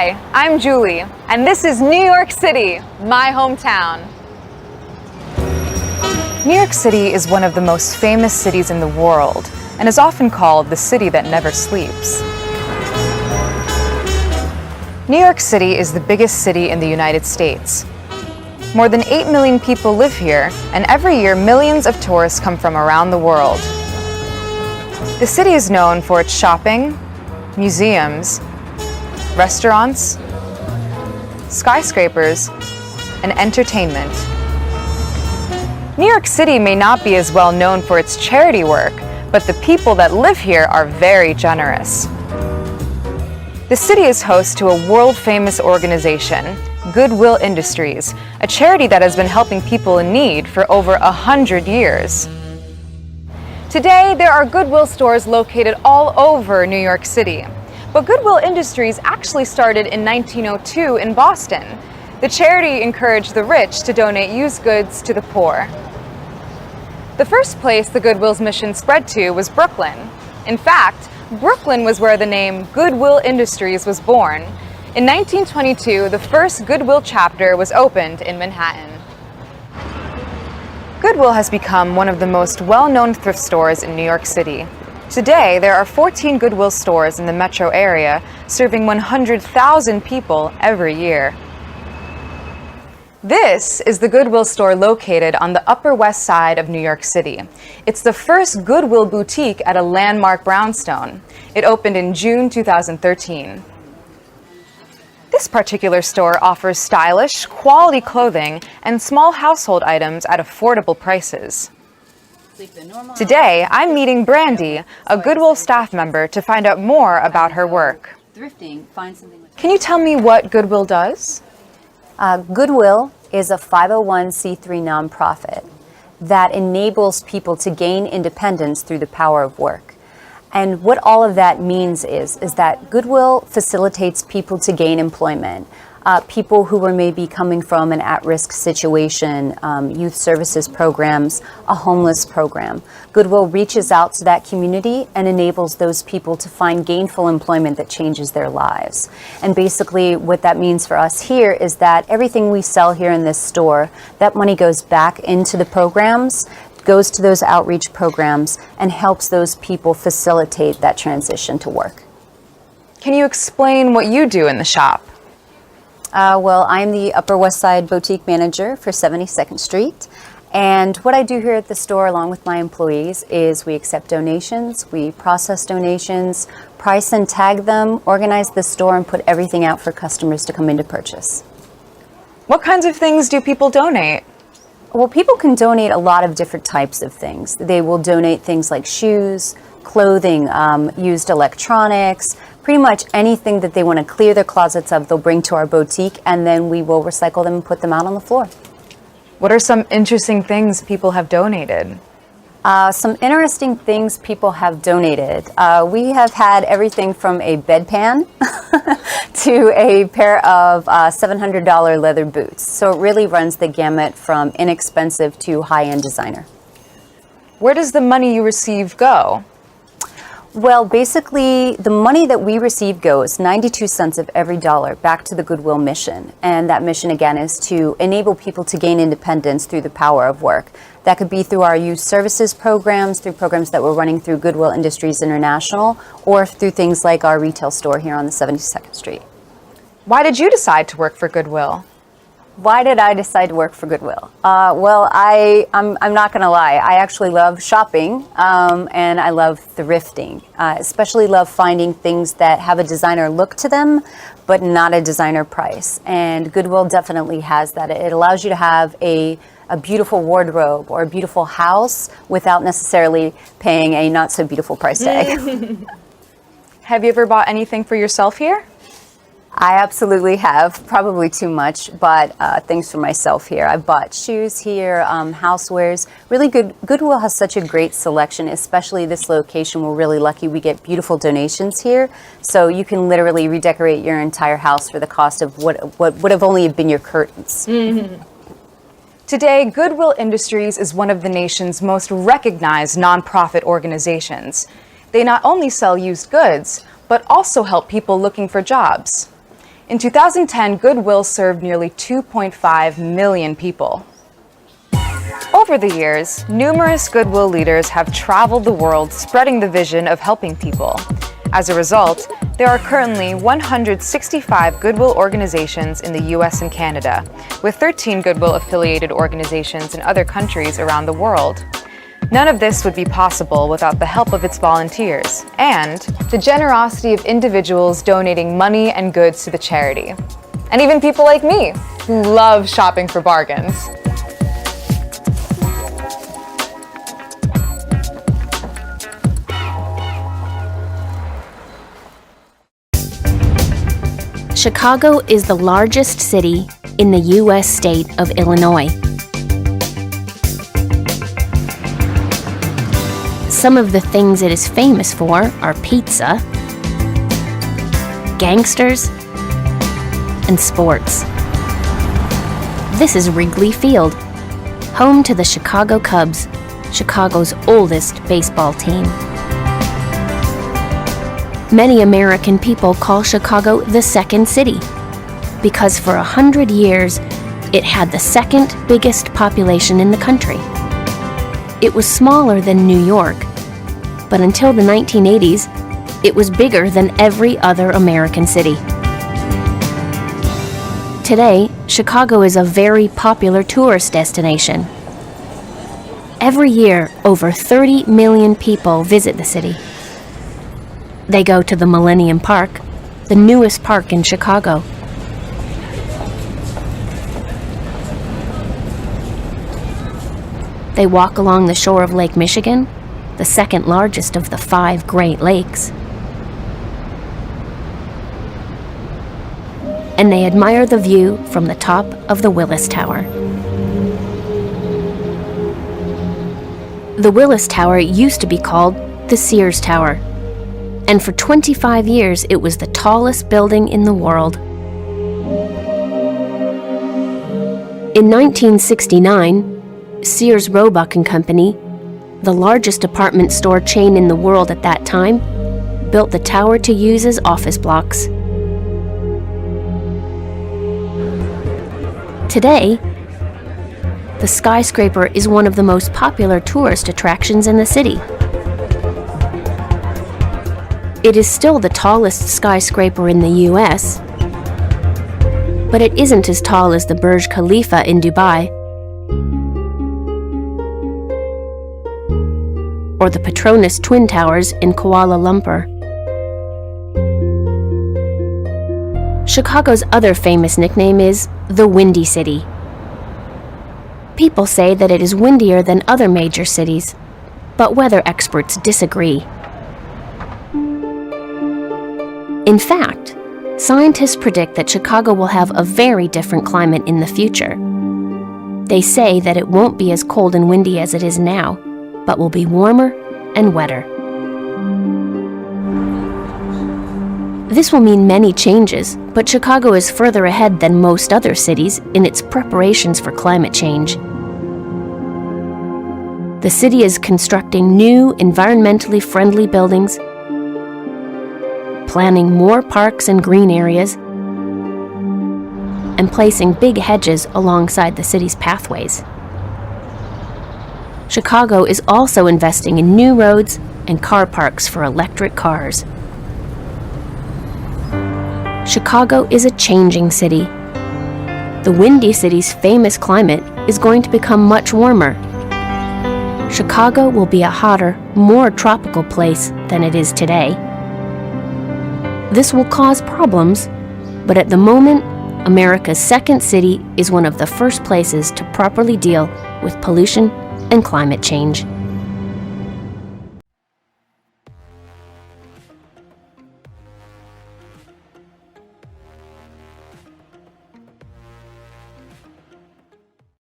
Hi, I'm Julie, and this is New York City, my hometown. New York City is one of the most famous cities in the world, and is often called the city that never sleeps. New York City is the biggest city in the United States. More than 8 million people live here, and every year millions of tourists come from around the world. The city is known for its shopping, museums, restaurants, skyscrapers, and entertainment. New York City may not be as well known for its charity work, but the people that live here are very generous. The city is host to a world-famous organization, Goodwill Industries, a charity that has been helping people in need for over 100 years. Today, there are Goodwill stores located all over New York City. But Goodwill Industries actually started in 1902 in Boston. The charity encouraged the rich to donate used goods to the poor. The first place the Goodwill's mission spread to was Brooklyn. In fact, Brooklyn was where the name Goodwill Industries was born. In 1922, the first Goodwill chapter was opened in Manhattan. Goodwill has become one of the most well-known thrift stores in New York City. Today, there are 14 Goodwill stores in the metro area, serving 100,000 people every year. This is the Goodwill store located on the Upper West Side of New York City. It's the first Goodwill boutique at a landmark brownstone. It opened in June 2013. This particular store offers stylish, quality clothing and small household items at affordable prices. Today, I'm meeting Brandy, a Goodwill staff member, to find out more about her work. Can you tell me what Goodwill does? Goodwill is a 501c3 nonprofit that enables people to gain independence through the power of work. And what all of that means is that Goodwill facilitates people to gain employment. People who are maybe coming from an at-risk situation, youth services programs, a homeless program. Goodwill reaches out to that community and enables those people to find gainful employment that changes their lives. And basically what that means for us here is that everything we sell here in this store, that money goes back into the programs, goes to those outreach programs, and helps those people facilitate that transition to work. Can you explain what you do in the shop? Well, I'm the Upper West Side boutique manager for 72nd Street. And what I do here at the store, along with my employees, is we accept donations, we process donations, price and tag them, organize the store, and put everything out for customers to come in to purchase. What kinds of things do people donate? Well, people can donate a lot of different types of things. They will donate things like shoes, clothing, used electronics, pretty much anything that they want to clear their closets of, they'll bring to our boutique, and then we will recycle them and put them out on the floor. What are some interesting things people have donated? Some interesting things people have donated. We have had everything from a bedpan to a pair of $700 leather boots. So it really runs the gamut from inexpensive to high-end designer. Where does the money you receive go? Well, basically, the money that we receive goes 92 cents of every dollar back to the Goodwill mission. And that mission, again, is to enable people to gain independence through the power of work. That could be through our youth services programs, through programs that we're running through Goodwill Industries International, or through things like our retail store here on the 72nd Street. Why did you decide to work for Goodwill? Why did I decide to work for Goodwill? Well, I'm not going to lie. I actually love shopping and I love thrifting. Especially love finding things that have a designer look to them, but not a designer price. And Goodwill definitely has that. It allows you to have a beautiful wardrobe or a beautiful house without necessarily paying a not so beautiful price tag. Have you ever bought anything for yourself here? I absolutely have, probably too much, but things for myself here. I've bought shoes here, housewares. Really good. Goodwill has such a great selection, especially this location. We're really lucky we get beautiful donations here. So you can literally redecorate your entire house for the cost of what would have only been your curtains. Mm-hmm. Today, Goodwill Industries is one of the nation's most recognized nonprofit organizations. They not only sell used goods, but also help people looking for jobs. In 2010, Goodwill served nearly 2.5 million people. Over the years, numerous Goodwill leaders have traveled the world spreading the vision of helping people. As a result, there are currently 165 Goodwill organizations in the US and Canada, with 13 Goodwill-affiliated organizations in other countries around the world. None of this would be possible without the help of its volunteers and the generosity of individuals donating money and goods to the charity. And even people like me, who love shopping for bargains. Chicago is the largest city in the U.S. state of Illinois. Some of the things it is famous for are pizza, gangsters, and sports. This is Wrigley Field, home to the Chicago Cubs, Chicago's oldest baseball team. Many American people call Chicago the second city because for 100 years it had the second biggest population in the country. It was smaller than New York, but until the 1980s, it was bigger than every other American city. Today, Chicago is a very popular tourist destination. Every year, over 30 million people visit the city. They go to the Millennium Park, the newest park in Chicago. They walk along the shore of Lake Michigan, the second largest of the 5 Great Lakes. And they admire the view from the top of the Willis Tower. The Willis Tower used to be called the Sears Tower, and for 25 years it was the tallest building in the world. In 1969, Sears Roebuck and Company, the largest department store chain in the world at that time, built the tower to use as office blocks. Today, the skyscraper is one of the most popular tourist attractions in the city. It is still the tallest skyscraper in the US, but it isn't as tall as the Burj Khalifa in Dubai or the Petronas Twin Towers in Kuala Lumpur. Chicago's other famous nickname is the Windy City. People say that it is windier than other major cities, but weather experts disagree. In fact, scientists predict that Chicago will have a very different climate in the future. They say that it won't be as cold and windy as it is now, but will be warmer and wetter. This will mean many changes, but Chicago is further ahead than most other cities in its preparations for climate change. The city is constructing new, environmentally friendly buildings, planning more parks and green areas, and placing big hedges alongside the city's pathways. Chicago is also investing in new roads and car parks for electric cars. Chicago is a changing city. The Windy City's famous climate is going to become much warmer. Chicago will be a hotter, more tropical place than it is today. This will cause problems, but at the moment, America's second city is one of the first places to properly deal with pollution and climate change.